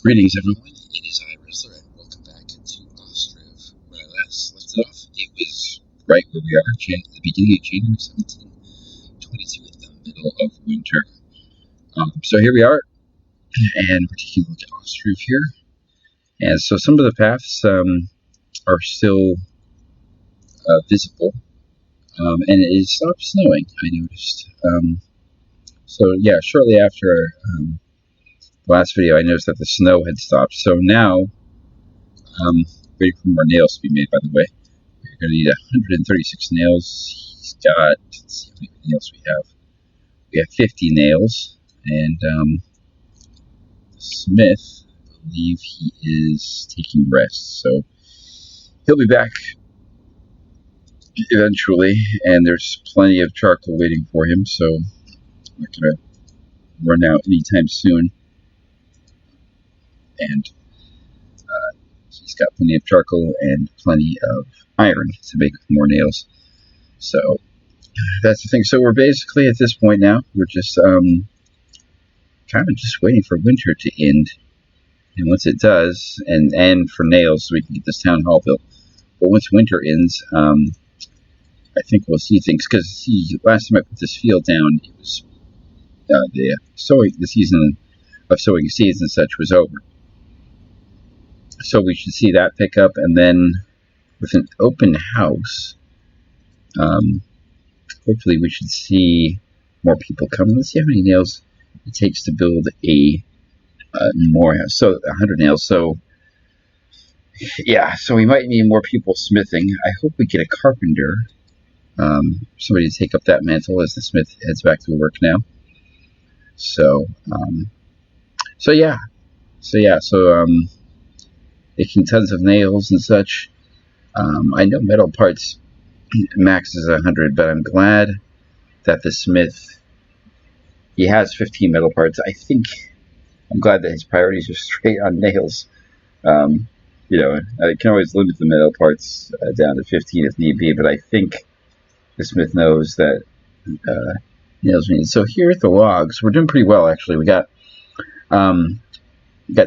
Greetings, everyone. It is I, Rizzler, and welcome back to Ostriv. When I last left it off, it was right where we are, at the beginning of January 1722, at the middle of winter. So here we are, and we're taking a look at Ostriv here. And so some of the paths are still visible, and it stopped snowing, I noticed. So yeah, shortly after the last video, I noticed that the snow had stopped. So now, waiting for more nails to be made, by the way. We're going to need 136 nails. He's got, let's see how many nails we have. We have 50 nails, and the smith, I believe he is taking rest, so he'll be back eventually, and there's plenty of charcoal waiting for him, so I'm not going to run out anytime soon. And he's got plenty of charcoal and plenty of iron to make more nails. So that's the thing. So we're basically at this point now. We're just kind of just waiting for winter to end. And once it does, and for nails, so we can get this town hall built. But once winter ends, I think we'll see things. Because last time I put this field down, it was the season of sowing seeds and such was over. So we should see that pick up, and then with an open house, hopefully we should see more people come. Let's see how many nails it takes to build a more house. So 100 nails. So yeah, so we might need more people smithing. I hope we get a carpenter, somebody to take up that mantle as the smith heads back to work now. So making tons of nails and such. I know metal parts max is 100, but I'm glad that the smith, he has 15 metal parts. I'm glad that his priorities are straight on nails. I can always limit the metal parts down to 15 if need be, but I think the smith knows that nails need. So here at the logs, we're doing pretty well, actually. We got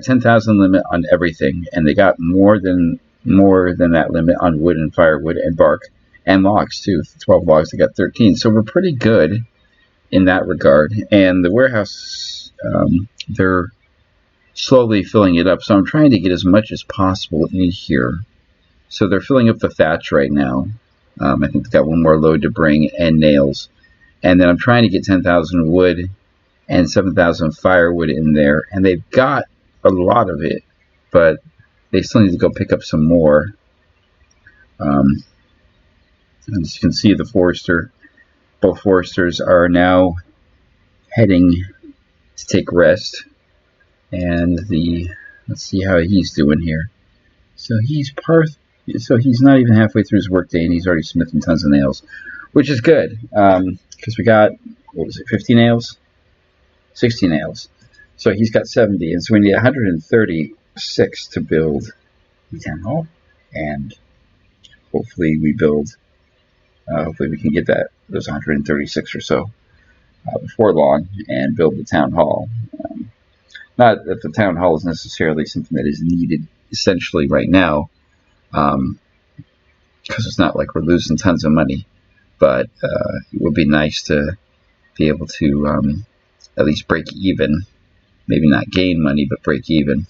10,000 limit on everything, and they got more than that limit on wood and firewood and bark and logs too. 12 logs, they got 13. So we're pretty good in that regard. And the warehouse, they're slowly filling it up. So I'm trying to get as much as possible in here. So they're filling up the thatch right now. I think they've got one more load to bring and nails. And then I'm trying to get 10,000 wood and 7,000 firewood in there. And they've got a lot of it, but they still need to go pick up some more. As you can see, both foresters are now heading to take rest. And let's see how he's doing here. So he's not even halfway through his workday, and he's already smithing tons of nails, which is good. Because we got, 50 nails? 60 nails. So he's got 70, and so we need 136 to build the town hall, and hopefully we can get those 136 or so before long and build the town hall. Not that the town hall is necessarily something that is needed essentially right now, because it's not like we're losing tons of money, but it would be nice to be able to at least break even. Maybe not gain money, but break even,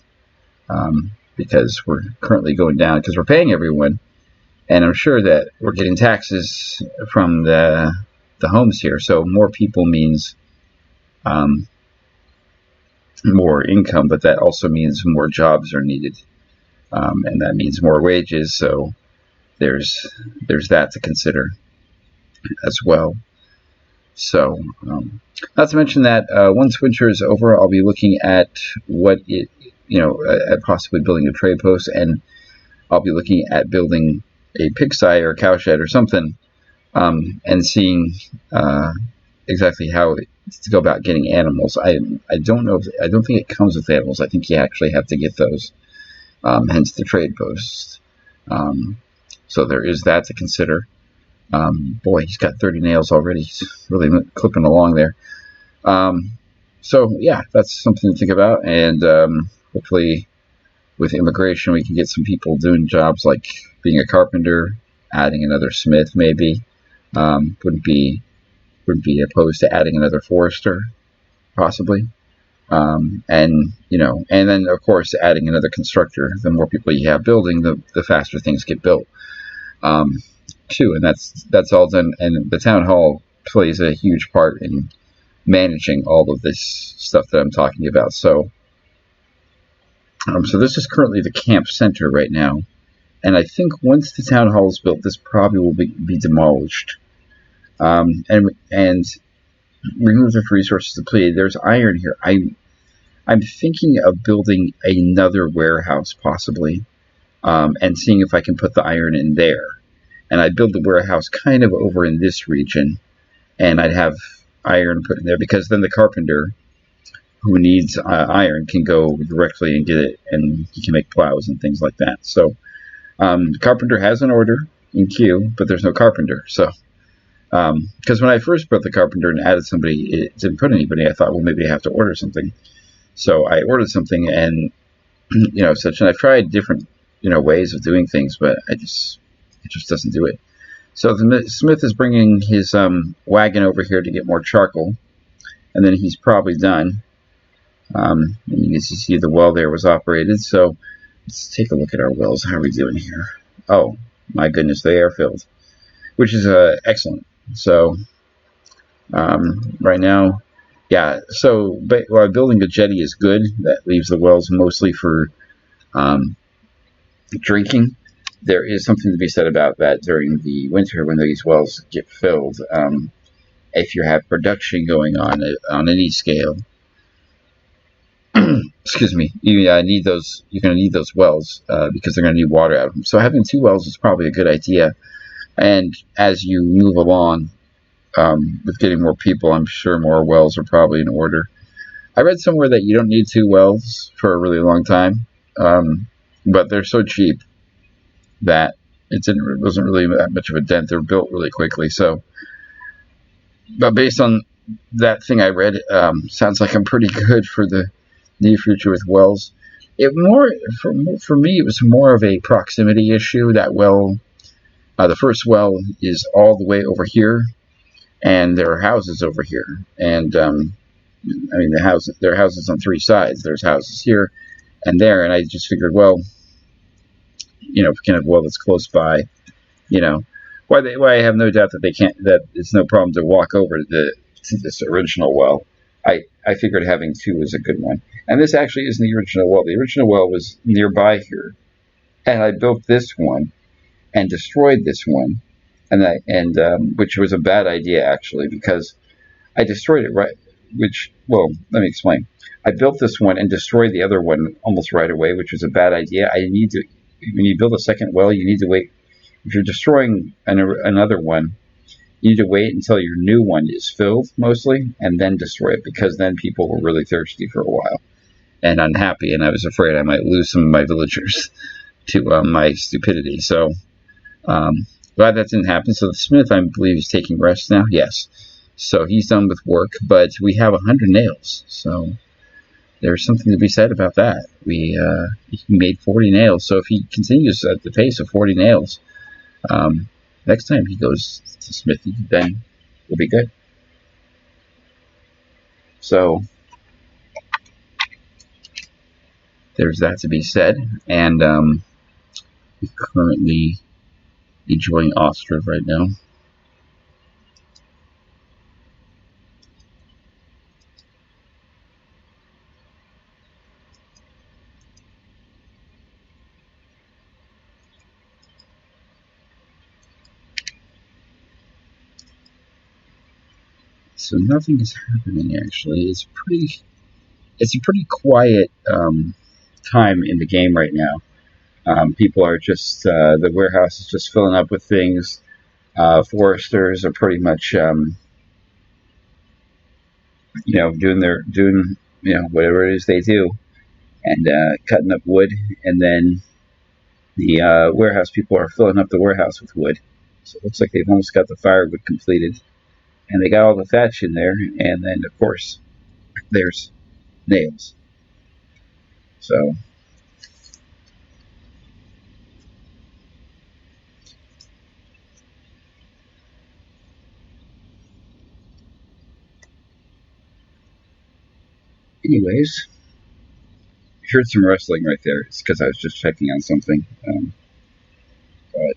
because we're currently going down because we're paying everyone, and I'm sure that we're getting taxes from the homes here. So more people means more income, but that also means more jobs are needed, and that means more wages. So there's that to consider as well. So, not to mention that once winter is over, I'll be looking at at possibly building a trade post, and I'll be looking at building a pigsty or a cowshed or something, and seeing exactly how to go about getting animals. I don't know. I don't think it comes with animals. I think you actually have to get those. Hence the trade post. So there is that to consider. Boy, he's got 30 nails already. He's really clipping along there. So yeah, that's something to think about. And hopefully with immigration we can get some people doing jobs like being a carpenter, adding another smith maybe. Wouldn't be opposed to adding another forester possibly. And and then of course adding another constructor. The more people you have building, the faster things get built. Too, and that's all done. And the town hall plays a huge part in managing all of this stuff that I'm talking about. So this is currently the camp center right now, and I think once the town hall is built, this probably will be demolished, and remove the resources depleted. There's iron here. I'm thinking of building another warehouse possibly, and seeing if I can put the iron in there. And I'd build the warehouse kind of over in this region, and I'd have iron put in there, because then the carpenter who needs iron can go directly and get it, and he can make plows and things like that. So the carpenter has an order in queue, but there's no carpenter. So because when I first built the carpenter and added somebody, it didn't put anybody. I thought, well, maybe I have to order something. So I ordered something, and such. And I've tried different ways of doing things, but it just doesn't do it. So the smith is bringing his wagon over here to get more charcoal, and then he's probably done. And you can see the well there was operated. So let's take a look at our wells. How are we doing here? Oh my goodness, they are filled, which is excellent. So right now, yeah. So while building a jetty is good, that leaves the wells mostly for drinking. There is something to be said about that during the winter when these wells get filled. If you have production going on any scale, excuse me, you need those. You're going to need those wells because they're going to need water out of them. So having two wells is probably a good idea. And as you move along with getting more people, I'm sure more wells are probably in order. I read somewhere that you don't need two wells for a really long time, but they're so cheap that it wasn't really that much of a dent. They're built really quickly. So, but based on that thing I read, sounds like I'm pretty good for the near future with wells. For me, it was more of a proximity issue. That well, the first well is all the way over here, and there are houses over here. And there are houses on three sides. There's houses here and there, and I just figured, well, if we can have a well that's close by, why I have no doubt that it's no problem to walk over to this original well. I figured having two is a good one. And this actually isn't the original well. The original well was nearby here, and I built this one and destroyed this one, and which was a bad idea actually, because I destroyed it right. Let me explain. I built this one and destroyed the other one almost right away, which was a bad idea. When you build a second well, you need to wait. If you're destroying another one, you need to wait until your new one is filled mostly, and then destroy it, because then people were really thirsty for a while and unhappy, and I was afraid I might lose some of my villagers to my stupidity. So glad that didn't happen. So the smith, I believe, is taking rest now. Yes. So he's done with work, but we have 100 nails. So there's something to be said about that. He made 40 nails. So if he continues at the pace of 40 nails, next time he goes to smithy, then we'll be good. So there's that to be said. And we're currently enjoying Ostriv right now. So nothing is happening actually. It's a pretty quiet time in the game right now. People are just the warehouse is just filling up with things. Foresters are pretty much doing whatever it is they do, and cutting up wood, and then the warehouse people are filling up the warehouse with wood. So it looks like they've almost got the firewood completed. And they got all the thatch in there, and then, of course, there's nails. So, anyways, I heard some rustling right there. It's because I was just checking on something. But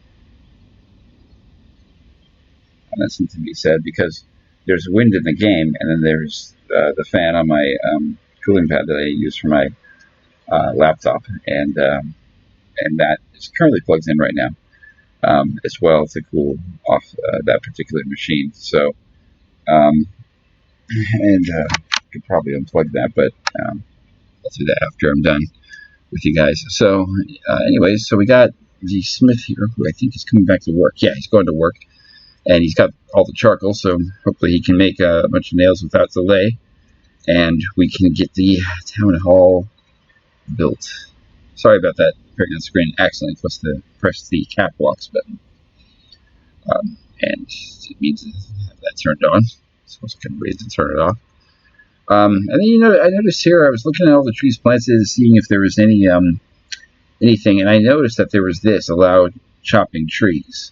that's something to be said because there's wind in the game, and then there's the fan on my cooling pad that I use for my laptop, and that is currently plugged in right now as well to cool off that particular machine. So, and could probably unplug that, but I'll do that after I'm done with you guys. So, anyways, so we got the Smith here, who I think is coming back to work. Yeah, he's going to work, and he's got all the charcoal, so hopefully he can make a bunch of nails without delay, and we can get the town hall built. Sorry about that appearing on screen. Accidentally pressed the cap blocks button, and it means to have that turned on. So I can wait to turn it off. And then I noticed here I was looking at all the trees planted, seeing if there was anything, and I noticed that there was this allow chopping trees,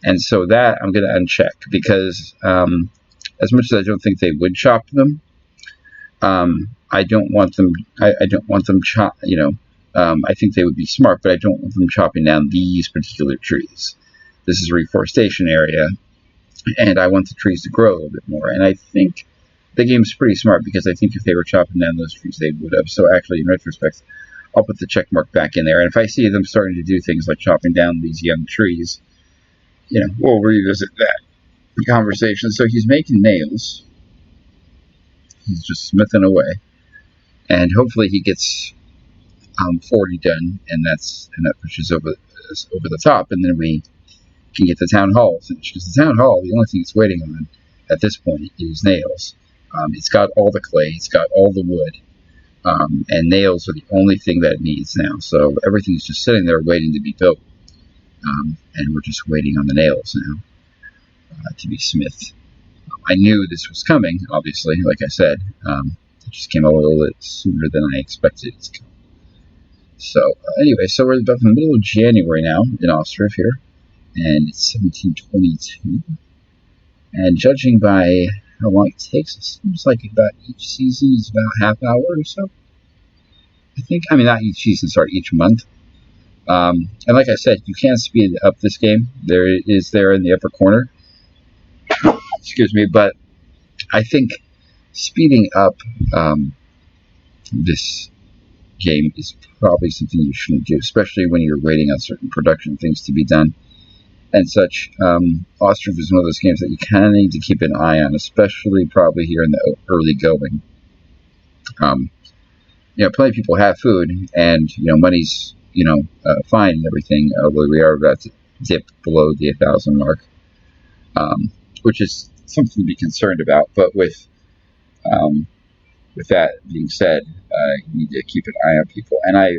and so that I'm going to uncheck because as much as I don't think they would chop them, I don't want them. I don't want them chop. I think they would be smart, but I don't want them chopping down these particular trees. This is a reforestation area, and I want the trees to grow a little bit more. And I think the game's pretty smart because I think if they were chopping down those trees, they would have. So actually, in retrospect, I'll put the check mark back in there. And if I see them starting to do things like chopping down these young trees, we'll revisit that conversation. So he's making nails. He's just smithing away, and hopefully he gets 40 done, and that pushes over the top, and then we can get the town hall finished. Because the town hall, the only thing it's waiting on at this point is nails. It's got all the clay, it's got all the wood, and nails are the only thing that it needs now. So everything's just sitting there waiting to be built, and we're just waiting on the nails now to be smithed. I knew this was coming, obviously, like I said. It just came a little bit sooner than I expected it to come. So, anyway, so we're about the middle of January now in Ostriv here, and it's 1722. And judging by how long it takes, it seems like about each season is about a half hour or so. I think, not each season, sorry, each month. And like I said, you can speed up this game. There it is there in the upper corner. Excuse me, but I think speeding up this game is probably something you shouldn't do, especially when you're waiting on certain production things to be done and such. Ostriv is one of those games that you kind of need to keep an eye on, especially probably here in the early going. Plenty of people have food, and money's fine and everything, although we are about to dip below the 1,000 mark, which is something to be concerned about. But with that being said, you need to keep an eye on people. And I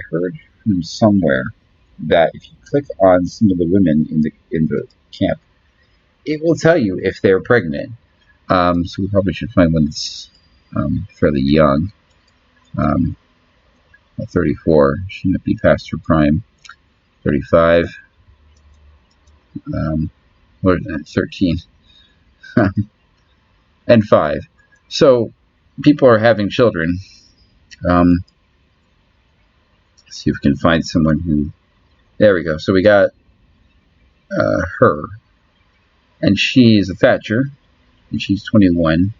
heard from somewhere that if you click on some of the women in the camp, it will tell you if they're pregnant. So we probably should find one that's fairly young. 34, she might be past her prime. 35, 13, and 5. So people are having children. Let's see if we can find someone who. There we go. So we got her, and she's a Thatcher, and she's 21.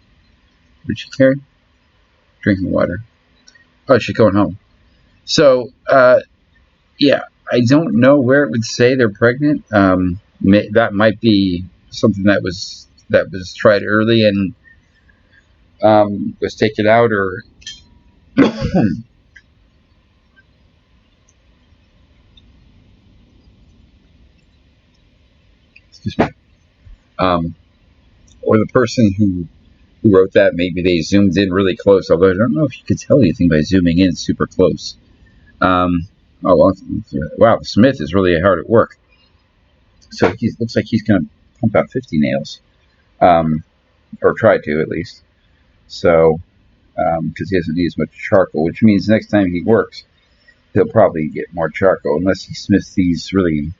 What did she carry? Drinking water. Oh, she's going home. So, yeah, I don't know where it would say they're pregnant. That might be something that was tried early and was taken out, or excuse me, or the person who wrote that, maybe they zoomed in really close. Although I don't know if you could tell anything by zooming in super close. Oh well, wow, Smith is really hard at work. So he looks like he's going to pump out 50 nails, or try to at least. So because he doesn't need as much charcoal, which means next time he works, he'll probably get more charcoal, unless he smiths these really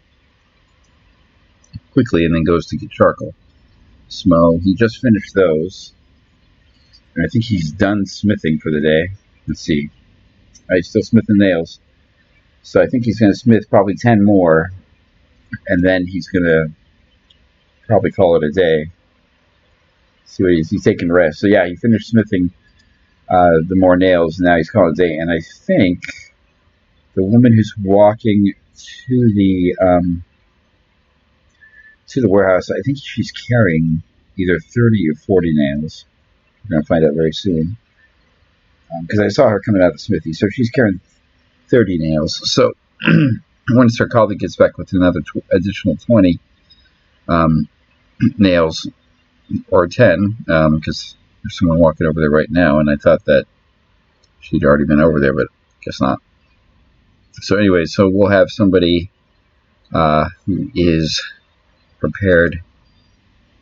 quickly and then goes to get charcoal. So he just finished those, and I think he's done smithing for the day. Let's see. He's still smithing nails. So I think he's going to smith probably 10 more, and then he's going to probably call it a day. See what he's taking a rest. So yeah, he finished smithing the more nails, and now he's calling it a day. And I think the woman who's walking to the warehouse, I think she's carrying either 30 or 40 nails. We're going to find out very soon. Because I saw her coming out of the smithy. So she's carrying 30 nails. So once her colleague gets back with another additional 20 nails, or 10, because there's someone walking over there right now, and I thought that she'd already been over there, but guess not. So anyway, so we'll have somebody who is prepared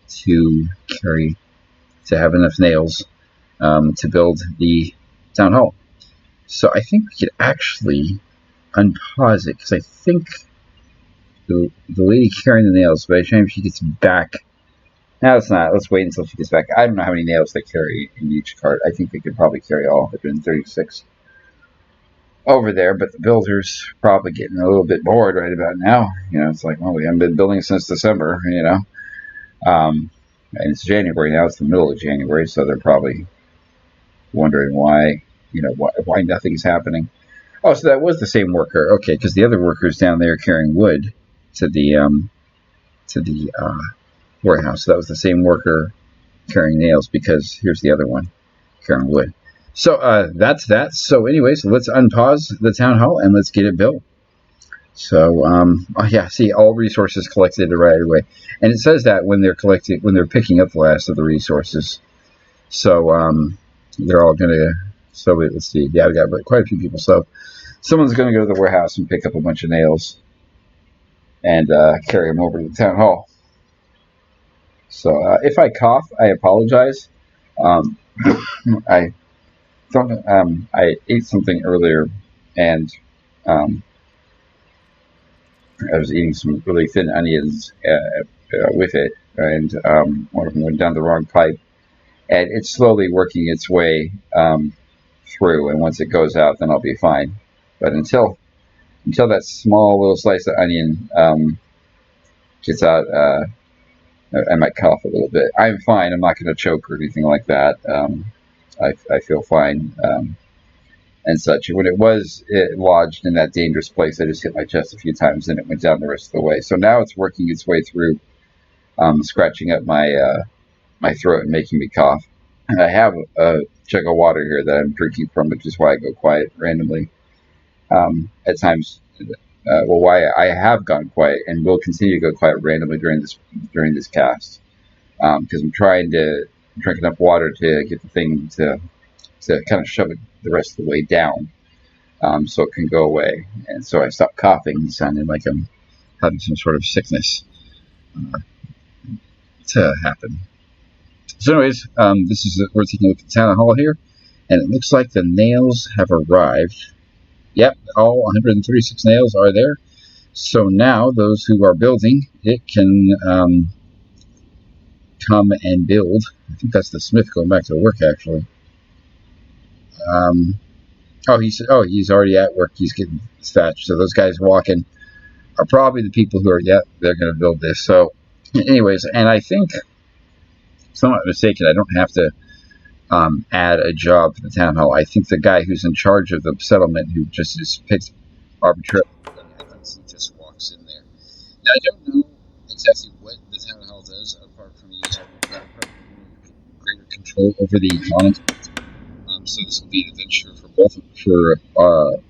to have enough nails to build the town hall. So I think we could actually unpause it, because I think the lady carrying the nails, by the time she gets back, now it's not. Let's wait until she gets back. I don't know how many nails they carry in each cart. I think they could probably carry all 136 over there, but the builder's probably getting a little bit bored right about now. You know, it's like, well, we haven't been building since December, you know. And it's January now. It's the middle of January, so they're probably wondering why, you know, why nothing's happening. Oh, so that was the same worker. Okay, because the other worker's down there carrying wood to the warehouse. So that was the same worker carrying nails, because here's the other one carrying wood. So that's that. So anyways, let's unpause the town hall and let's get it built. So oh yeah, see, all resources collected right away, and it says that when they're picking up the last of the resources. So they're all gonna. So let's see. Yeah, we got quite a few people. So someone's gonna go to the warehouse and pick up a bunch of nails and carry them over to the town hall. So if I cough, I apologize. I ate something earlier, and I was eating some really thin onions with it, and one of them went down the wrong pipe, and it's slowly working its way through, and once it goes out, then I'll be fine. But until that small little slice of onion gets out, I might cough a little bit. I'm fine. I'm not going to choke or anything like that. I feel fine and such. When it was lodged in that dangerous place, I just hit my chest a few times and it went down the rest of the way. So now it's working its way through, scratching up my throat and making me cough. And I have a jug of water here that I'm drinking from, which is why I go quiet randomly at times. Why I have gone quiet and will continue to go quiet randomly during this cast, because I'm trying to drink enough water to get the thing to kind of shove it the rest of the way down, so it can go away. And so I stopped coughing and sounded like I'm having some sort of sickness to happen. So anyways, we're taking a look at the town hall here, and it looks like the nails have arrived. Yep, all 136 nails are there. So now those who are building it can come and build. I think that's the smith going back to work, actually. He's already at work. He's getting thatched. So those guys walking are probably the people who are, they're going to build this. So anyways, and I think, if I'm not mistaken, I don't have to add a job for the town hall. I think the guy who's in charge of the settlement, who just is picked arbitrarily, I think he just walks in there. Now, I don't know exactly what the town hall does, apart from using greater control over the economy. So this will be an adventure for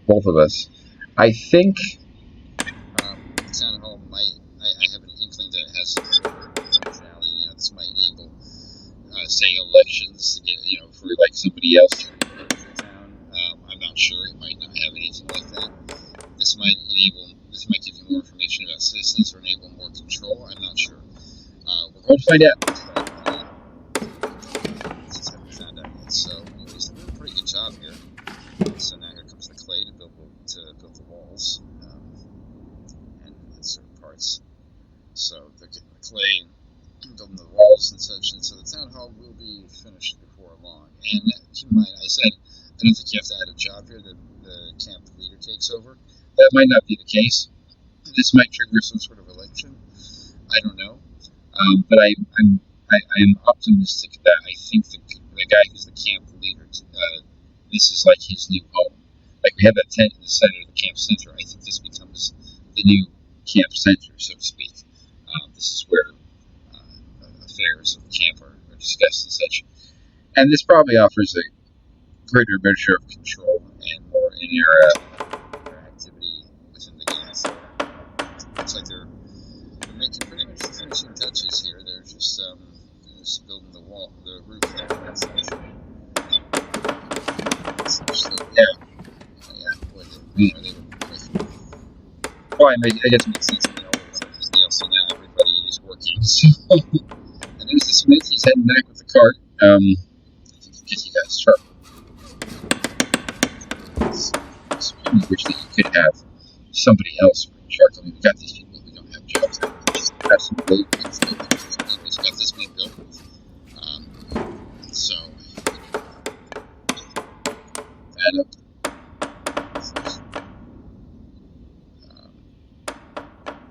both of us. I think the town hall might. I have an inkling that it has some functionality. You know, this might enable, say, elections to get, for like somebody else to run the town. I'm not sure. It might not have anything like that. This might give you more information about citizens or enable more control. I'm not sure. We're going to find out. Just haven't found out yet. So, anyways, we're build the walls and certain parts. So they're getting the clay and building the walls and such, and so the town hall will be finished before long. And keep in mind, I said I don't think you have to add a job here. The camp leader takes over. That might not be the case. This might trigger some sort of election. I don't know, but I'm optimistic that I think the guy who's the camp leader, this is like his new home. Like we have that tent in the center of the camp center. I think this becomes the new camp center, so to speak. This is where affairs of the camp are discussed and such. And this probably offers a greater measure of control and more interactivity within the gas. Looks like they're making pretty much the finishing touches here. They're just building the wall, the roof there. So, yeah. Well, I guess it makes sense. So now everybody is working. So, and there's the Smith. He's heading back with the cart. I think because you guys sharp. I wish that you could have somebody else bring shark. I mean, we got these people who don't have jobs. Just have some build. Just got this being built. So that up.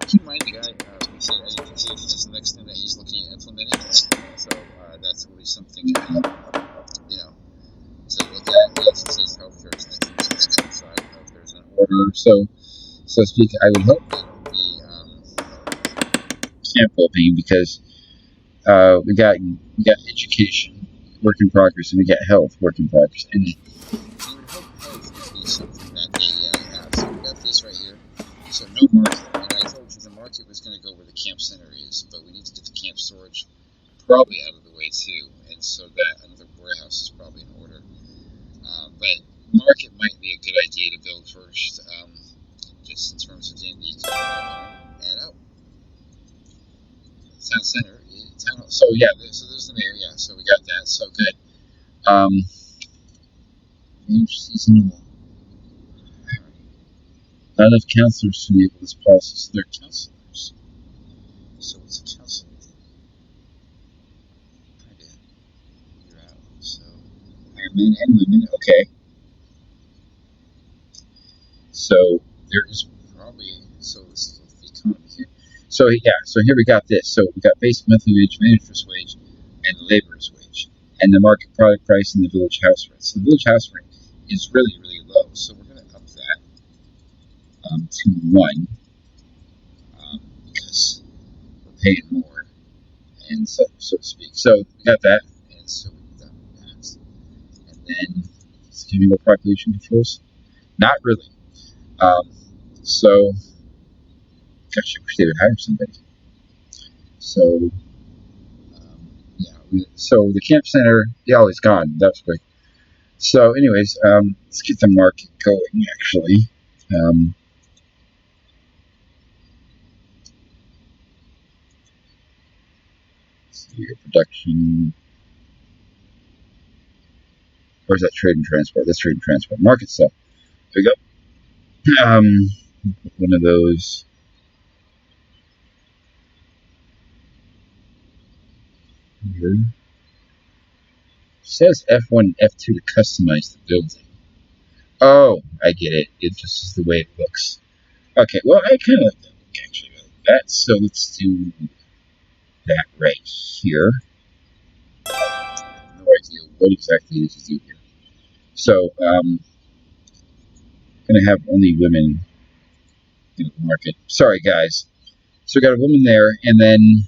Keep in mind the guy. We said education is the next thing that he's looking at implementing. So that's at least something to look at. Yes, it says healthcare extensions. So I don't know if there's an order. So to speak, I would hope that it would be camp well-being because we got education, work in progress, and we got health, work in progress. And you would hope health would be something that they have. So we got this right here. So no market. And I told you the market was going to go where the camp center is, but we need to get the camp storage probably out of the way too. And so that another warehouse is probably in order. But market might be a good idea to build first, just in terms of getting the and out. Town center, so yeah, so there's the mayor, yeah, so we got that, so good. Seasonal. Not enough counselors to enable this policy, so they're counselors. So what's a counselor? Trying to figure out. So men and women, okay. So there is probably let's look at the economy here. So yeah, so here we got this. So we got base monthly wage, manager's wage, and laborer's wage, and the market product price and the village house rent. So the village house rent is really, really low. So we're going to up that to 1 because we're paying more, and so to speak. So we got that, and so we've done that. And then let's give you more population controls. Not really. So. Gosh, I wish they would hire somebody. So, so the camp center, it's gone. That was quick. So, anyways, let's get the market going, actually. Let's see here, production. Where's that trade and transport? That's trade and transport. Market stuff. There we go. One of those. Here. It says F1 and F2 to customize the building. Oh, I get it. It just is the way it looks. Okay, well, I kind of like that look, actually. I like that. So let's do that right here. No idea what exactly it is to do here. So, I'm going to have only women in the market. Sorry, guys. So we got a woman there, and then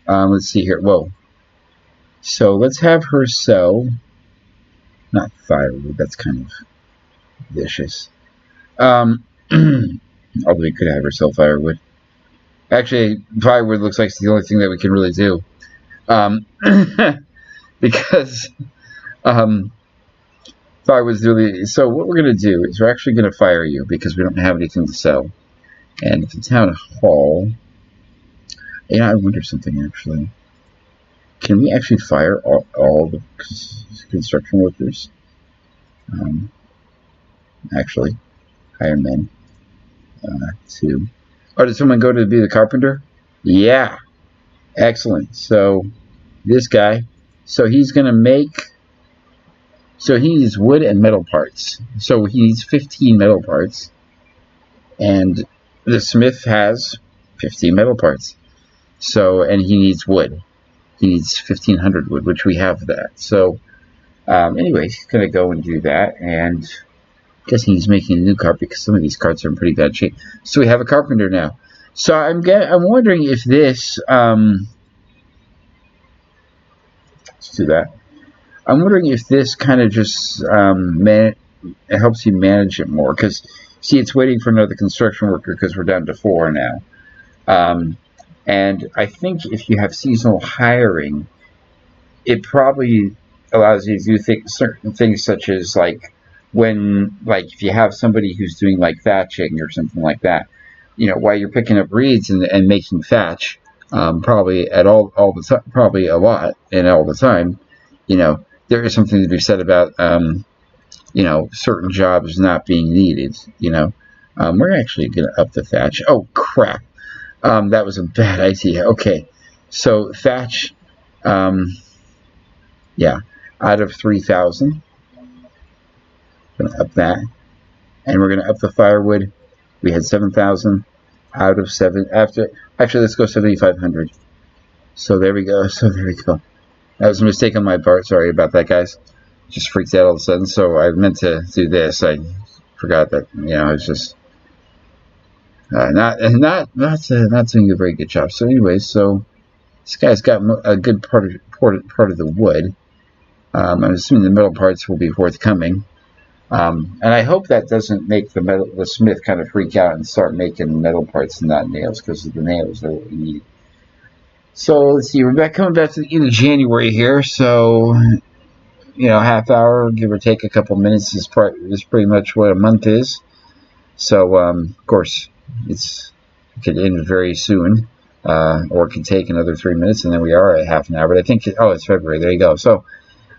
let's see here. Whoa. So let's have her sell, not firewood, that's kind of vicious. Although we could have her sell firewood. Actually, firewood looks like it's the only thing that we can really do. Because firewood's really... So what we're going to do is we're actually going to fire you because we don't have anything to sell. And the town hall... I wonder something, actually. Can we actually fire all the construction workers? actually. Hire men. 2. Oh, did someone go to be the carpenter? Yeah. Excellent. So this guy, so he's going to make, so he needs wood and metal parts. So he needs 15 metal parts. And the smith has 15 metal parts. So, and he needs wood. He needs 1,500 wood, which we have that. So, anyway, he's going to go and do that. And I'm guessing he's making a new cart because some of these carts are in pretty bad shape. So we have a carpenter now. So I'm wondering if this, let's do that. I'm wondering if this kind of just it helps you manage it more. Because, see, it's waiting for another construction worker because we're down to 4 now. And I think if you have seasonal hiring, it probably allows you to do certain things such as like if you have somebody who's doing like thatching or something like that, while you're picking up reeds and making thatch, probably at all the time, probably a lot and all the time, there is something to be said about certain jobs not being needed. We're actually going to up the thatch. Oh crap. That was a bad idea. Okay, so thatch, yeah, out of 3,000, going to up that, and we're going to up the firewood. We had 7,000 out of 7. Actually, let's go 7,500. So there we go. That was a mistake on my part. Sorry about that, guys. Just freaked out all of a sudden. So I meant to do this. I forgot that. It's just. Not doing a very good job. So anyway, so this guy's got a good part of the wood. I'm assuming the metal parts will be forthcoming, and I hope that doesn't make the smith kind of freak out and start making metal parts and not nails, because the nails are what we need. So let's see, we're coming back to the end of January here. So half hour, give or take a couple minutes, is pretty much what a month is. So of course. It could end very soon, or it could take another 3 minutes, and then we are at half an hour. But I think, it's February. There you go. So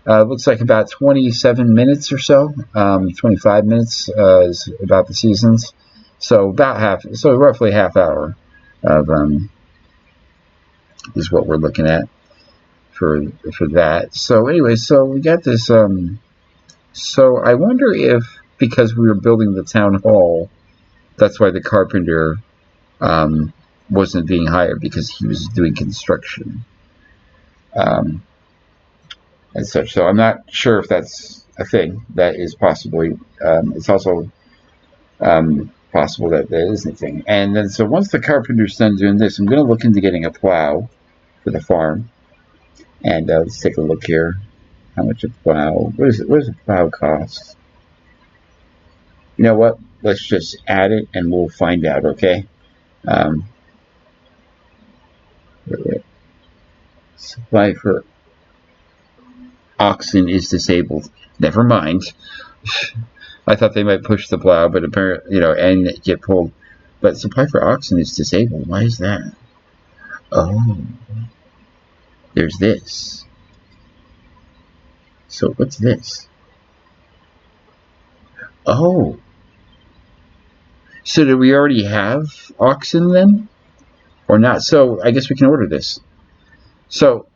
it looks like about 27 minutes or so. 25 minutes is about the seasons. So roughly half hour of is what we're looking at for that. So anyway, so we got this. So I wonder if, because we were building the town hall, that's why the carpenter wasn't being hired, because he was doing construction and such. So I'm not sure if that's a thing that is possibly. It's also possible that there isn't a thing. And then, so once the carpenter's done doing this, I'm going to look into getting a plow for the farm. And let's take a look here. How much a plow? What does a plow cost? You know what? Let's just add it and we'll find out, okay? Supply for oxen is disabled. Never mind. I thought they might push the plow, but apparently, and get pulled. But supply for oxen is disabled. Why is that? Oh. There's this. So what's this? Oh. So do we already have oxen then? Or not? So I guess we can order this. So,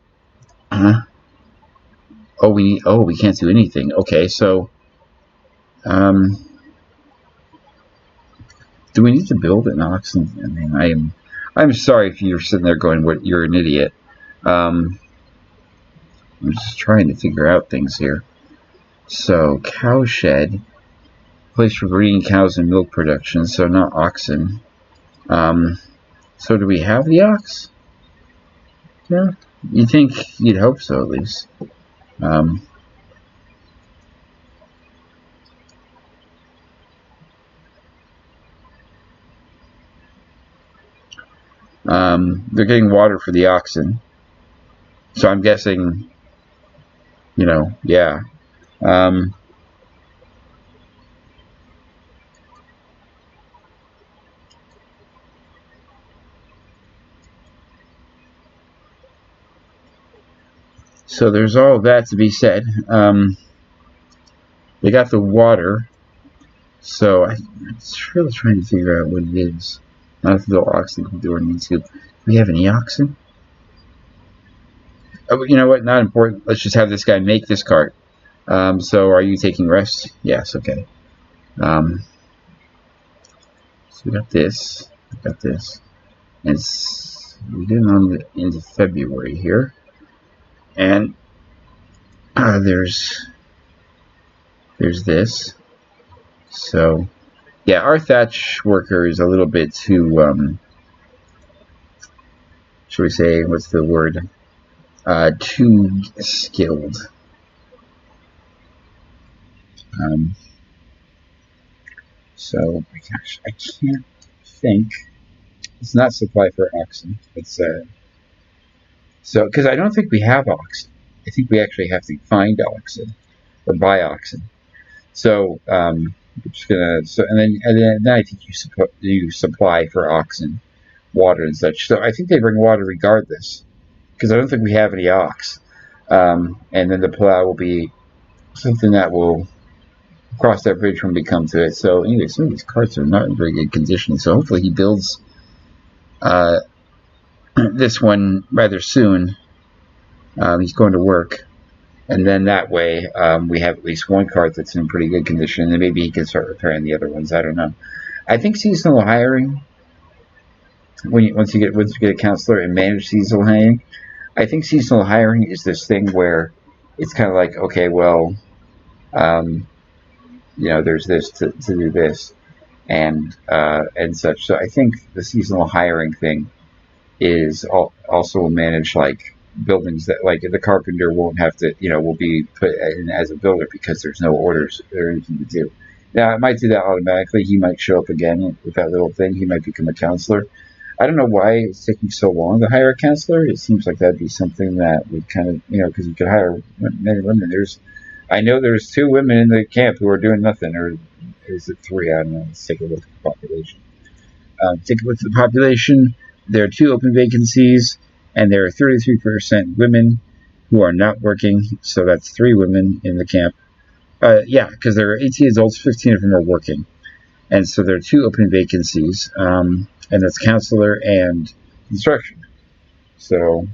we can't do anything. Okay, so, do we need to build an oxen? I mean, I'm sorry if you're sitting there going, "What? You're an idiot." I'm just trying to figure out things here. So, cow shed. Place for breeding cows and milk production, so not oxen. So do we have the ox? Yeah, you'd think, you'd hope so at least. They're getting water for the oxen, so I'm guessing, yeah. So there's all that to be said. They got the water, So I'm really trying to figure out what it is. Not if the oxen can do or need to. Do we have any oxen? Oh, you know what? Not important. Let's just have this guy make this cart. So are you taking rest? Yes, okay. So we got this. We got this. And we did it on the end of February here. And there's this. So yeah, our thatch worker is a little bit too should we say, what's the word? Too skilled. So gosh, I can't think. It's not supply for oxen. It's so because I don't think we have oxen. I think we actually have to find oxen or buy oxen. So we're just gonna and then I think you supply for oxen water and such. So I think they bring water regardless because I don't think we have any ox. And then the plow will be something that will cross that bridge when we come to it. So anyway, some of these carts are not in very good condition. So hopefully he builds this one rather soon. He's going to work. And then that way we have at least one cart that's in pretty good condition. And then maybe he can start repairing the other ones. I don't know. I think seasonal hiring, once you get a counselor and manage seasonal hiring, I think seasonal hiring is this thing where it's kind of like, okay, well, there's this to do this and such. So I think the seasonal hiring thing is also manage like buildings that like the carpenter won't have to, will be put in as a builder because there's no orders or anything to do. Now it might do that automatically. He might show up again with that little thing. He might become a counselor. I don't know why it's taking so long to hire a counselor. It seems like that'd be something that would kind of, because we could hire men and women. I know there's 2 women in the camp who are doing nothing, or is it 3? I don't know. Let's take a look at the population. Take a look at the population. There are 2 open vacancies, and there are 33% women who are not working. So that's 3 women in the camp. Yeah, because there are 18 adults, 15 of them are working. And so there are 2 open vacancies, and that's counselor and instruction. So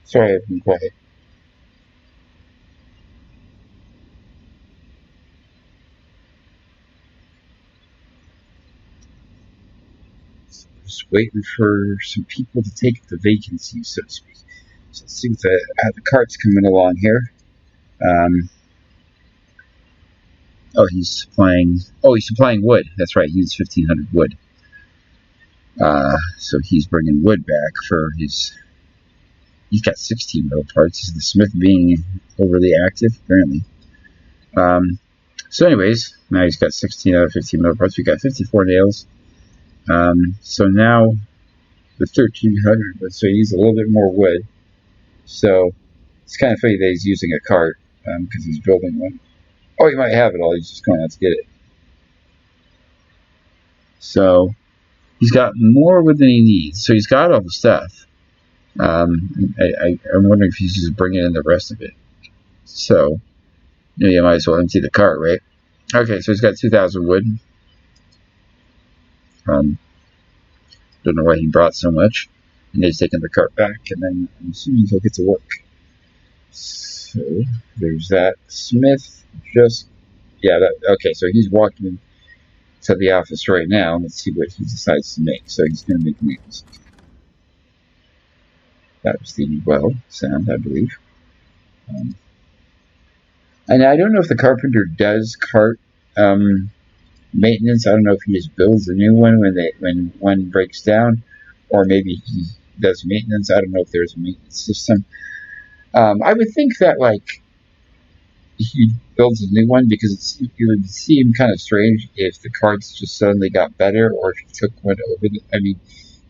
sorry, I've been quiet. Just waiting for some people to take the vacancies, so to speak. So let's see what the cart's coming along here. He's supplying wood. That's right. He needs 1,500 wood. So he's bringing wood back for his. He's got 16 metal parts. Is the smith being overly active? Apparently. So anyways, now he's got 16 out of 15 metal parts. We got 54 nails. So now the 1,300. So he needs a little bit more wood. So it's kind of funny that he's using a cart because he's building one. Oh, he might have it all. He's just going out to get it. So he's got more wood than he needs. So he's got all the stuff. I'm wondering if he's just bringing in the rest of it. So you might as well empty the cart, right? Okay, so he's got 2,000 wood. Don't know why he brought so much. And he's taking the cart back, and then I'm assuming he'll get to work. So there's that. Smith okay, so he's walking to the office right now. Let's see what he decides to make. So he's going to make nails. That was the sound, I believe. And I don't know if the carpenter does cart maintenance. I don't know if he just builds a new one when one breaks down, or maybe he does maintenance. I don't know if there's a maintenance system. I would think that like he builds a new one because it would seem kind of strange if the carts just suddenly got better, or if he took one over. I mean,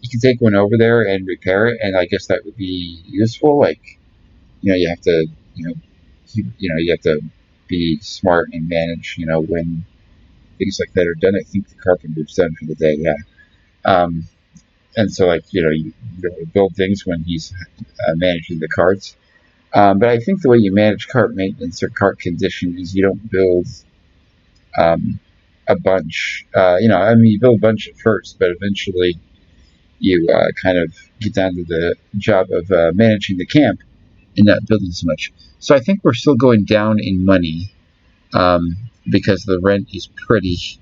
you can take one over there and repair it, and I guess that would be useful. Like, you have to, you have to be smart and manage, when things like that are done. I think the carpenter's done for the day, yeah. And so, like, you don't build things when he's managing the carts. But I think the way you manage cart maintenance or cart condition is you don't build a bunch. You build a bunch at first, but eventually you kind of get down to the job of managing the camp and not building so much. So I think we're still going down in money because the rent is pretty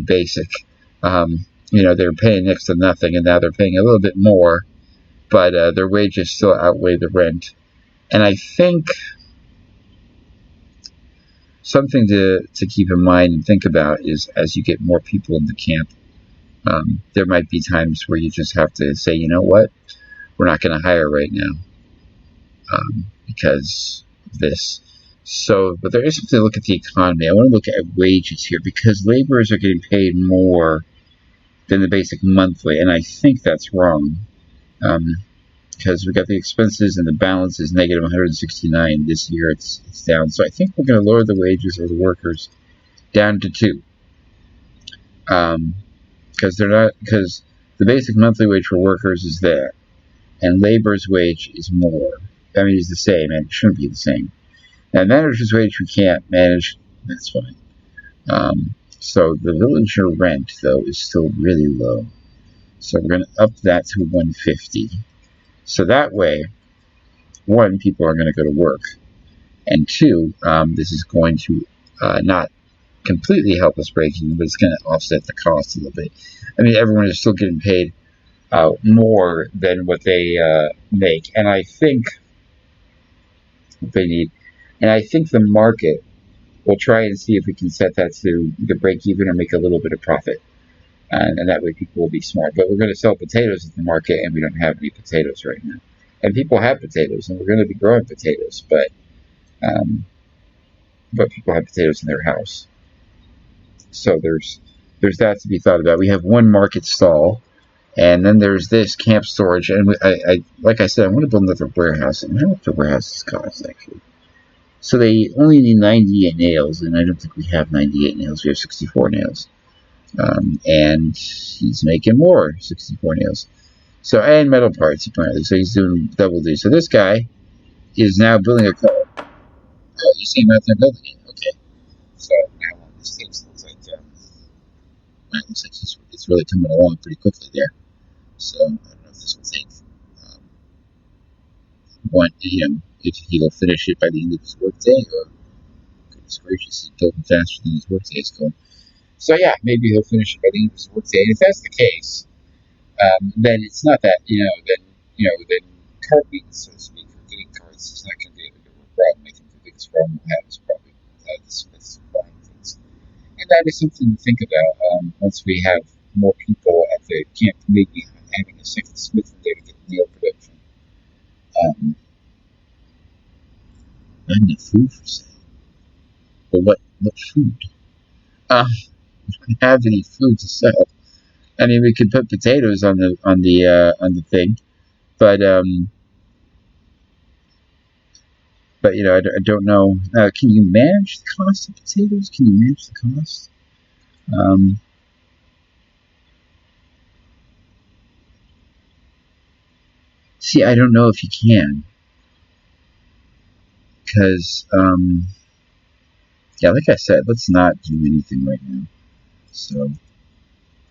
basic. They're paying next to nothing, and now they're paying a little bit more, but their wages still outweigh the rent. And I think something to keep in mind and think about is as you get more people in the camp, there might be times where you just have to say, you know what, we're not going to hire right now because of this. So, but there is something to look at the economy. I want to look at wages here because laborers are getting paid more than the basic monthly, and I think that's wrong. Because we got the expenses and the balance is negative 169 this year. It's down. So I think we're going to lower the wages of the workers down to 2. Because the basic monthly wage for workers is there, and labor's wage is more. I mean, it's the same, and it shouldn't be the same. Now, manager's wage we can't manage. That's fine. So the villager rent though is still really low. So we're going to up that to 150. So that way, 1, people are going to go to work, and 2, this is going to not completely help us break even, but it's going to offset the cost a little bit. I mean, everyone is still getting paid more than what they make, and I think they need. And I think the market will try and see if we can set that to either break even or make a little bit of profit. And that way people will be smart. But we're going to sell potatoes at the market, and we don't have any potatoes right now. And people have potatoes, and we're going to be growing potatoes, but people have potatoes in their house. So there's that to be thought about. We have 1 market stall, and then there's this camp storage. And I like I said, I want to build another warehouse. And I don't know what the warehouses cost, actually. So they only need 98 nails, and I don't think we have 98 nails. We have 64 nails. And he's making more 64 nails. So, and metal parts apparently. So he's doing double D. So this guy is now building a car. Oh, you see him out there building it. Okay. So now this thing looks like it's really coming along pretty quickly there. So I don't know if this will take if he'll finish it by the end of his workday, or goodness gracious, he's building faster than his workday is going. So yeah, maybe he'll finish it by the end of his workday. And if that's the case, then it's not that, then cart maintenance, so to speak, or getting carts is not going to be a big problem. I think the biggest problem we'll have is probably the supplying things. And that is something to think about once we have more people at the camp, maybe having a second smith there to get nail production. And the food for sale. But what food? We don't have any food to sell. I mean, we could put potatoes on the thing, but I don't know. Can you manage the cost of potatoes? Can you manage the cost? See, I don't know if you can, because like I said, let's not do anything right now. So,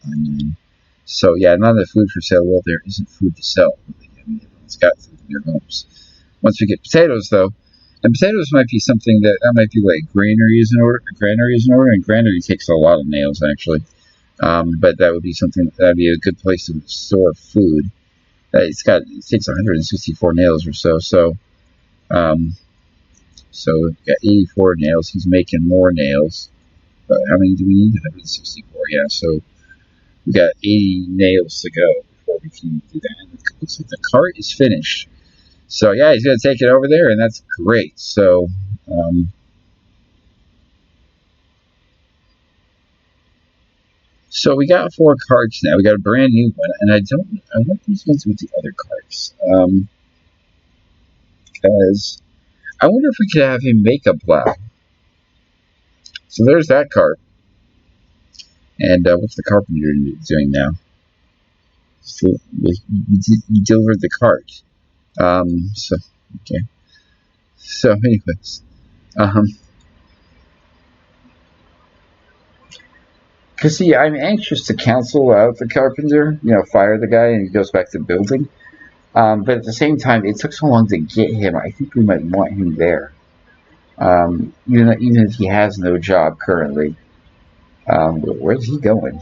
none of the food for sale. Well, there isn't food to sell. Really. I mean, everyone's got food in their homes. Once we get potatoes, though, and potatoes might be something that might be like granary is in order. And granary takes a lot of nails, actually. But that would be something that'd be a good place to store food. It takes 164 nails or so. So we've got 84 nails. He's making more nails. But how many do we need? 164. Yeah. So we got 80 nails to go before we can do that. And it looks like the cart is finished. So yeah, he's going to take it over there, and that's great. So so we got 4 carts now. We got a brand new one, and I wonder what he's going to do with the other carts. Because I wonder if we could have him make a plow. So there's that cart. And what's the carpenter doing now? So you delivered the cart. So okay. So anyways, because see, I'm anxious to cancel out the carpenter. Fire the guy, and he goes back to building. But at the same time, it took so long to get him. I think we might want him there. Even if he has no job currently. Where's he going?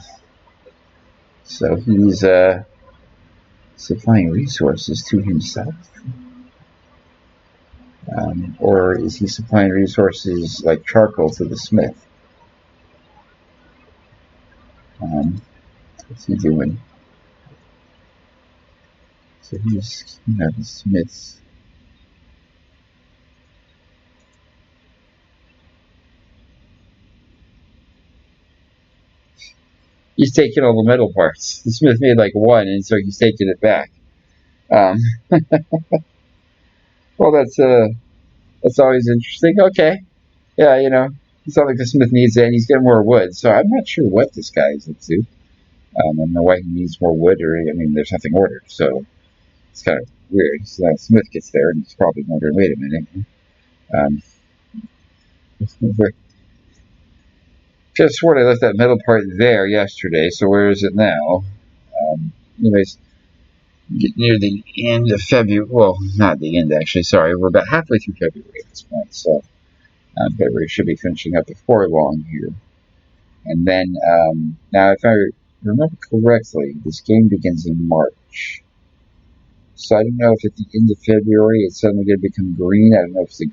So he's supplying resources to himself. Or is he supplying resources like charcoal to the smith? What's he doing? So he's the smiths. He's taking all the metal parts. The smith made like one, and so he's taking it back. Well, that's always interesting. Okay, yeah, it's not like the smith needs it, and he's getting more wood. So I'm not sure what this guy is up to. I don't know why he needs more wood, there's nothing ordered, so it's kind of weird. So that smith gets there, and he's probably wondering, wait a minute. Just sworn I left that metal part there yesterday, so where is it now? Anyways, get near the end of February. Well, not the end, actually. Sorry, we're about halfway through February at this point, so February should be finishing up before long here. And then, now if I remember correctly, this game begins in March. So I don't know if at the end of February it's suddenly going to become green. I don't know if it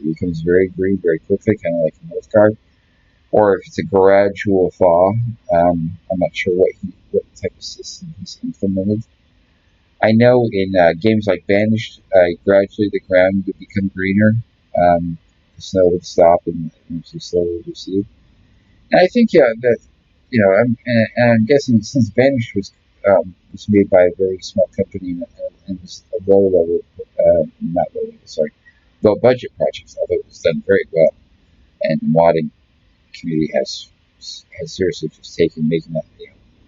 becomes very green very quickly, kind of like Northgard, or if it's a gradual thaw. I'm not sure what type of system he's implemented. I know in games like Banished, gradually the ground would become greener. The snow would stop and slowly recede. And I think I'm guessing since Banished was made by a very small company and was a low budget project, although it was done very well, and the modding community has seriously just taken making that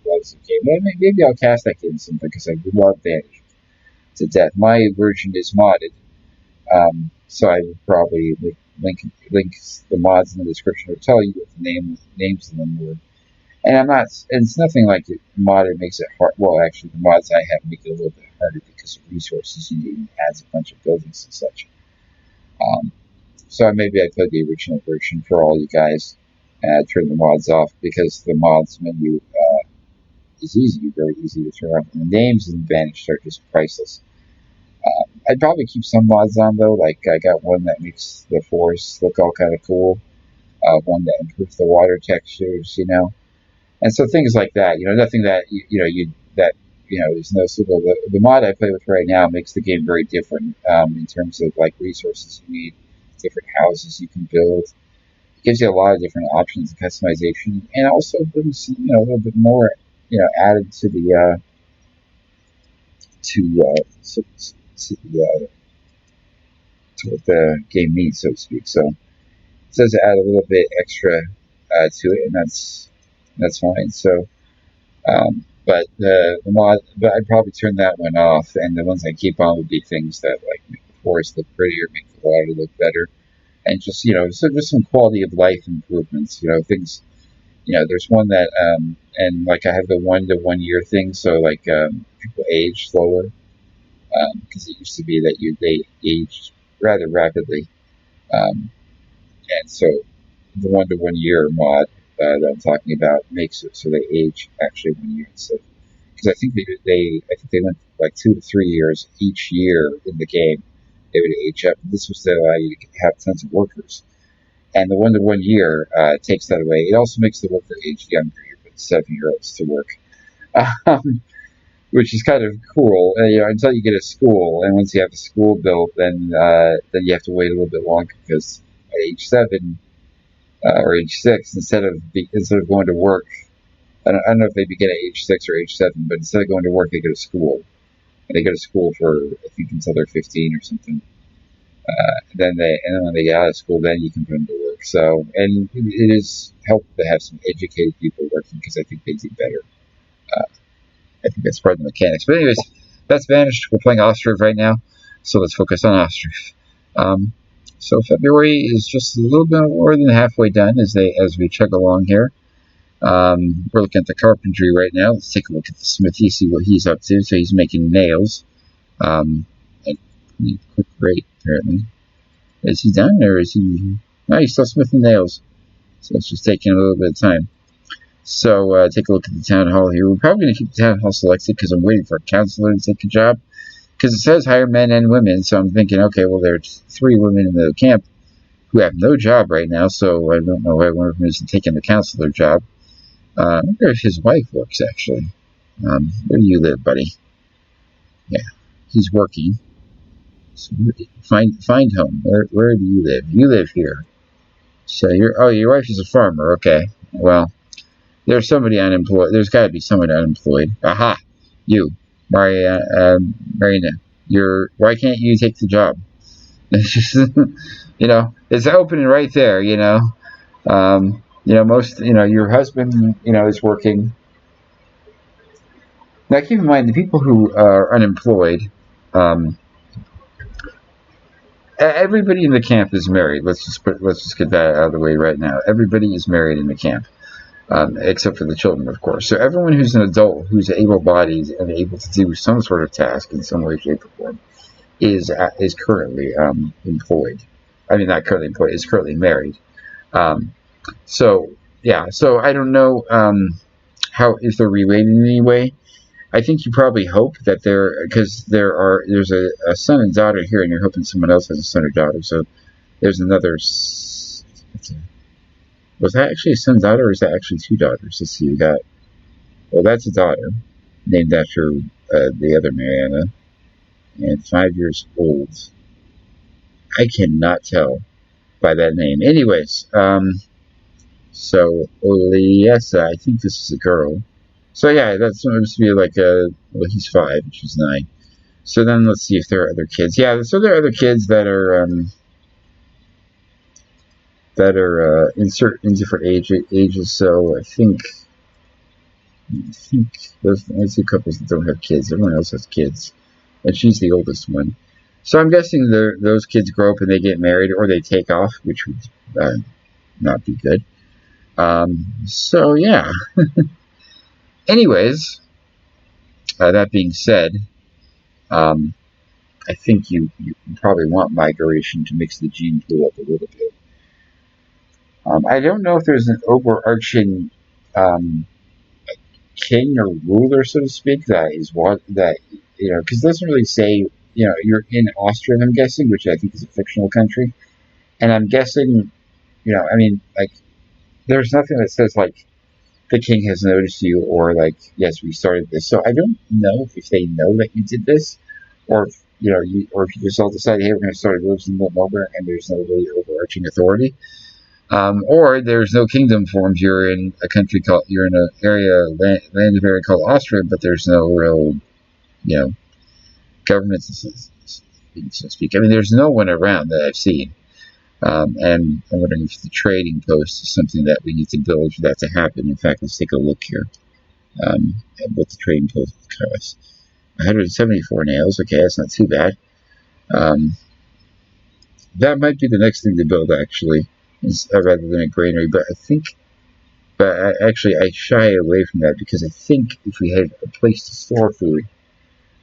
loves the game. Maybe I'll cast that game something because I love Banished to death. My version is modded, so I would probably link the mods in the description or tell you what the names of them were. And it's nothing like it modded makes it hard. Well, actually, the mods I have make it a little bit harder because of resources you need, and adds a bunch of buildings and such. So maybe I play the original version for all you guys and turn the mods off because the mods menu is very easy to turn off. And the names in Banished are just priceless. I'd probably keep some mods on though. Like I got one that makes the forests look all kind of cool. One that improves the water textures, and so things like that. Nothing that is noticeable. The mod I play with right now makes the game very different in terms of like resources you need, different houses you can build. It gives you a lot of different options of customization, and also brings a little bit more added to the to what the game needs, so to speak. So it says add a little bit extra to it, and that's fine. So, but the mod, but I'd probably turn that one off, and the ones I keep on would be things that like make the forest look prettier, make the water look better, and just so just some quality of life improvements. Things. There's one that and like I have the 1 to 1 year thing, so like people age slower because it used to be that they aged rather rapidly, and so the 1 to 1 year mod that I'm talking about makes it so they age actually 1 year instead. Because I think they went like 2 to 3 years each year in the game. They would age up. This was to allow you to have tons of workers. And the 1 to 1 year takes that away. It also makes the worker age younger. You put 7-year-olds to work. which is kind of cool. Until you get a school, and once you have a school built, then you have to wait a little bit longer because at age 7 or age 6, instead of going to work, I don't know if they begin at age 6 or age 7, but instead of going to work, they go to school. And they go to school for, I think, until they're 15 or something. And then when they get out of school, then you can put them to work. So, and it is helpful to have some educated people working because I think they do better. I think that's part of the mechanics. But anyways, that's vanished. We're playing Ostriv right now, so let's focus on Ostriv. So February is just a little bit more than halfway done as we chug along here. We're looking at the carpentry right now. Let's take a look at the smithy, see what he's up to. So he's making nails. At a quick rate, apparently. Is he done, or is he... No, he's still smithing nails. So it's just taking a little bit of time. So take a look at the town hall here. We're probably going to keep the town hall selected because I'm waiting for a counselor to take a job. Because it says hire men and women, so I'm thinking, okay, well, there's 3 women in the camp who have no job right now, so I don't know why one of them isn't taking the counselor job. I wonder if his wife works, actually. Where do you live, buddy? Yeah, he's working. So find home. Where do you live? You live here. So your wife is a farmer. Okay. Well, there's somebody unemployed. There's got to be someone unemployed. Aha, you, Marina. Why can't you take the job? It's just, it's opening right there. Your husband, is working. Now, keep in mind the people who are unemployed. Everybody in the camp is married. Let's just get that out of the way right now. Everybody is married in the camp, except for the children, of course. So everyone who's an adult, who's able-bodied and able to do some sort of task in some way, shape, or form, is currently employed. I mean, not currently employed. Is currently married. So I don't know if they're related in any way. I think you probably hope that because there's a son and daughter here, and you're hoping someone else has a son or daughter. So there's another. Was that actually a son and daughter, or is that actually 2 daughters? Let's see. That's a daughter named after the other Mariana, and 5 years old. I cannot tell by that name. Anyways, so Oliesa, I think this is a girl. So yeah, that's supposed to be like he's 5, and she's 9. So then let's see if there are other kids. Yeah, so there are other kids that are in different ages. So I think there's 2 couples that don't have kids. Everyone else has kids, and she's the oldest one. So I'm guessing those kids grow up and they get married, or they take off, which would not be good. So yeah. Anyways, that being said, I think you probably want migration to mix the gene pool up a little bit. I don't know if there's an overarching king or ruler, so to speak, because it doesn't really say, you're in Austria, I'm guessing, which I think is a fictional country, and I'm guessing, there's nothing that says like the king has noticed you, or like, yes, we started this. So I don't know if they know that you did this, or if you just all decided, hey, we're going to start a village in the middle of nowhere, and there's no really overarching authority, or there's no kingdom formed. You're in an land area called Ostriv, but there's no real, government, so to speak. I mean, there's no one around that I've seen. And I'm wondering if the trading post is something that we need to build for that to happen. In fact, let's take a look here at what the trading post costs. 174 nails. Okay, that's not too bad. That might be the next thing to build, actually, rather than a granary. But I shy away from that because I think if we had a place to store food,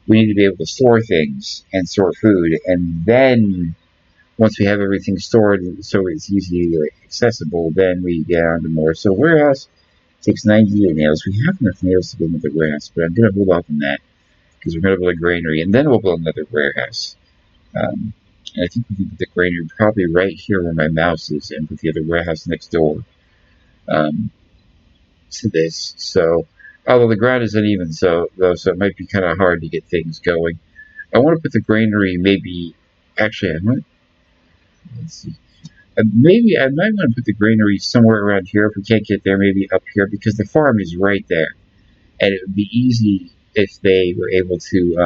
we need to be able to store things and store food, and then once we have everything stored so it's easily accessible, then we get on to more. So warehouse takes 98 nails. We have enough nails to build another warehouse, but I'm going to hold off on that because we're going to build a granary, and then we'll build another warehouse. And I think we can put the granary probably right here where my mouse is, and put the other warehouse next door to this. So Although the ground is uneven, so it might be kind of hard to get things going. I want to put the granary maybe. Actually, I might. Let's see. Maybe I might want to put the granary somewhere around here if we can't get there. Maybe up here because the farm is right there, and it would be easy if they were able to.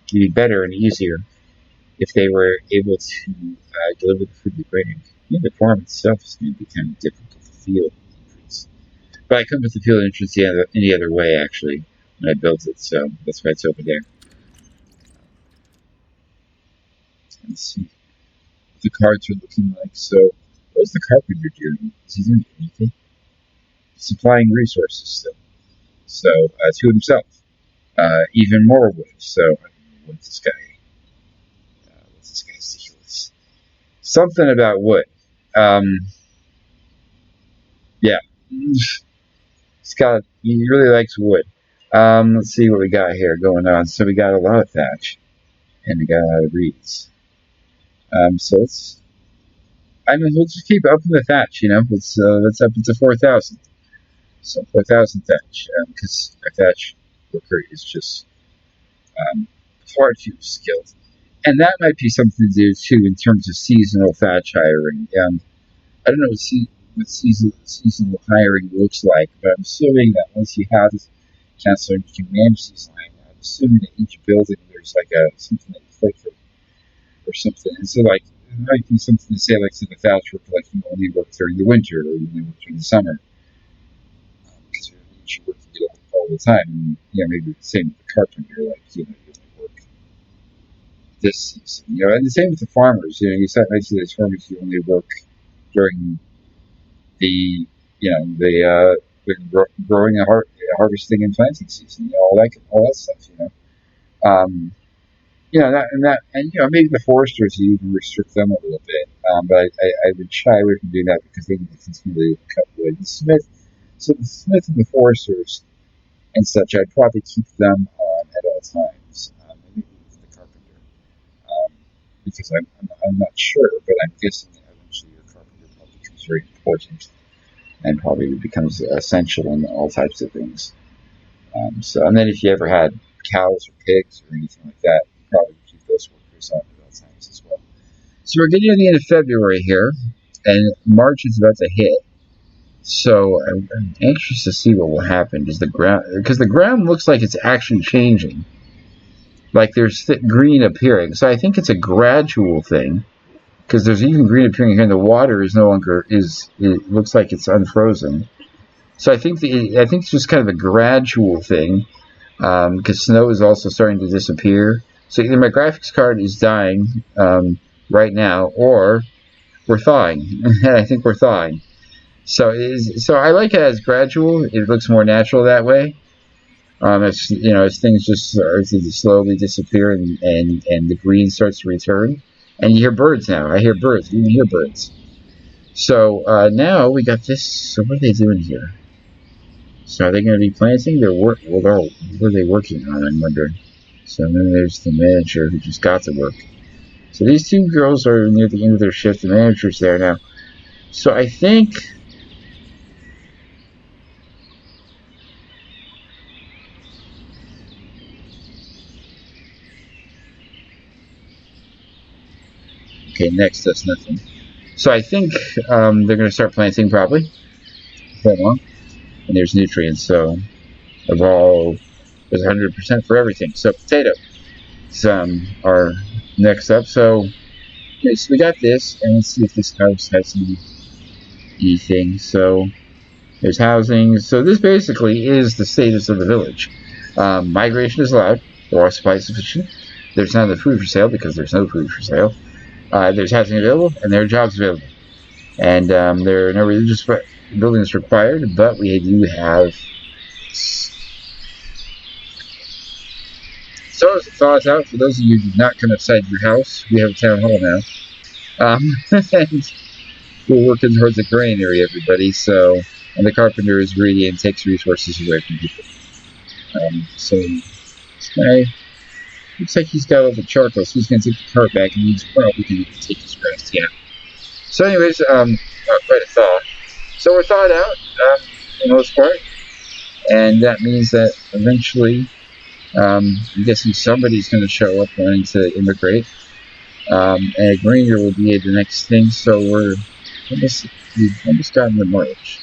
It'd be better and easier if they were able to deliver the food to the granary. The farm itself is going to be kind of difficult to feel. But I couldn't put the field entrance any other way, actually, when I built it, so that's why it's over there. Let's see what the cards are looking like. So, what's the carpenter doing? Is he doing anything? Supplying resources still. So, to himself. Even more wood. So, I don't know what's this guy's deal is. Something about wood. Yeah. He really likes wood. Let's see what we got here going on. So we got a lot of thatch, and we got a lot of reeds. So we'll just keep upping the thatch. Let's up it to 4,000. So 4,000 thatch, because our thatch worker is just far too skilled, and that might be something to do too in terms of seasonal thatch hiring. I don't know what seasonal hiring looks like, but I'm assuming that once you have this counselor and you can manage these lines, I'm assuming that each building there's like something that you click for or something. And so it might be something to say so the thatch work you only work during the winter or you only work during the summer. Because you're working all the time. And, maybe the same with the carpenter, you only work this season. And the same with the farmers. You said most of these farmers you only work during the growing and harvesting and planting season, all that stuff, maybe the foresters even restrict them a little bit, but I would shy away from doing that because they need to continually cut wood. The Smith and the foresters and such, I'd probably keep them on at all times. Maybe the carpenter, because I'm not sure, but I'm guessing eventually your carpenter probably becomes very important and probably becomes essential in all types of things. And then if you ever had cows or pigs or anything like that, you probably keep those workers on at all times as well. So we're getting to the end of February here, and March is about to hit. So I'm anxious to see what will happen. Because the ground looks like it's actually changing. Like there's green appearing. So I think it's a gradual thing. Because there's even green appearing here, and the water is no longer it looks like it's unfrozen. So I think it's just kind of a gradual thing, because snow is also starting to disappear. So either my graphics card is dying right now, or we're thawing. I think we're thawing. So I like it as gradual. It looks more natural that way. As things just start to slowly disappear and the green starts to return. And you hear birds now. I hear birds. You can hear birds. So now we got this. So what are they doing here? So are they going to be planting? What are they working on? I'm wondering. So then there's the manager who just got to work. So these two girls are near the end of their shift. The manager's there now. So I think. Okay, next does nothing. So I think they're going to start planting probably. And there's nutrients, so there's 100% for everything. So potato is our next up. So okay, so we got this, and let's see if this house has anything. So there's housing. So this basically is the status of the village. Migration is allowed. The water supply is sufficient. There's not enough food for sale because there's no food for sale. There's housing available, and there are jobs available. And there are no religious buildings required, but we do have. So as it thaws out, for those of you who did not come outside your house, we have a town hall now. And we're working towards a granary, everybody. And the carpenter is greedy and takes resources away from people. So this guy looks like he's got all the charcoal, so he's going to take the cart back, and he's probably going to take his rest. Yeah. So, anyways, quite a thaw. So we're thawed out, for the most part. And that means that eventually, I'm guessing somebody's going to show up wanting to immigrate. And green year will be the next thing. So we've almost gotten to March.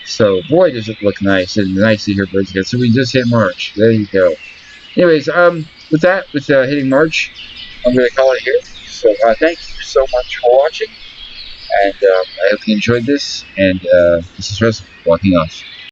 So boy, does it look nice and nice to hear birds again. So we just hit March. There you go. Anyways, with hitting March, I'm going to call it here. So thank you so much for watching, and I hope you enjoyed this. And this is Russ walking off.